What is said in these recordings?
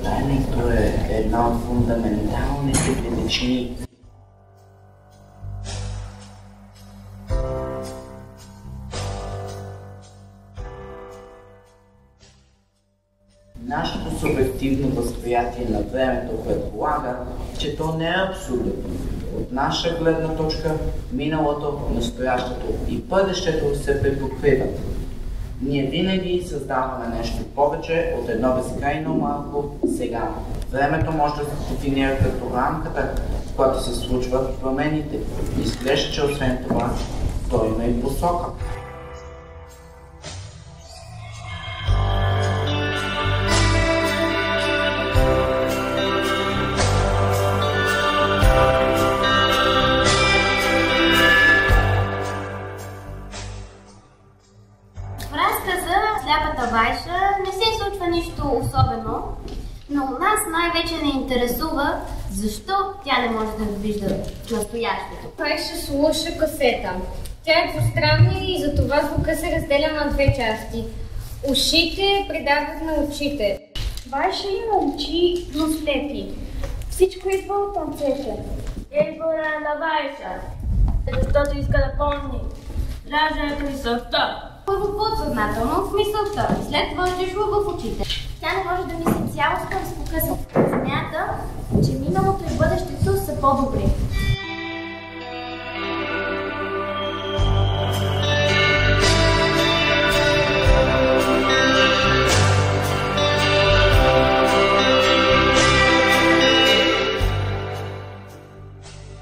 Възпитанието е една от фундаменталните величини. Нашето субективно възприятие на времето предполага, че то не е абсолютно. От наша гледна точка, миналото, настоящето и бъдещето се припокриват. Ние винаги създаваме нещо повече от едно безкрайно малко сега. Времето може да се дефинира като рамката, в която се случват промените. Изглежда, че освен това, то има и посока. Сляпата Вайша не се случва нищо особено, но нас най-вече не интересува защо тя не може да вижда настоящето. Вайша слуша касета. Тя е двустранна и затова звука се разделя на две части. Ушите предават на очите. Вайша има очи, но слепи. Всичко идва от ръцете. Избора на Вайша, защото иска да помни. Раждането мисълта. Първо подсъзнателно в мисълта, след това отишло в очите. Тя не може да мисли цялостно с покъса. Смята, че миналото и бъдещето са по-добри.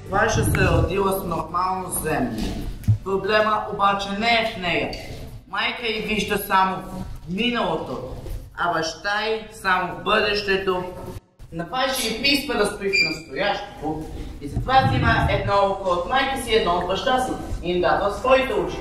Вайша се е родила с нормално зрение. Проблема обаче не е в нея. Майка й вижда само миналото, а баща й само бъдещето. На Вайша й писва да стои в настоящето и затова взима едно око от майка си, едно от баща си и им дава своите очи.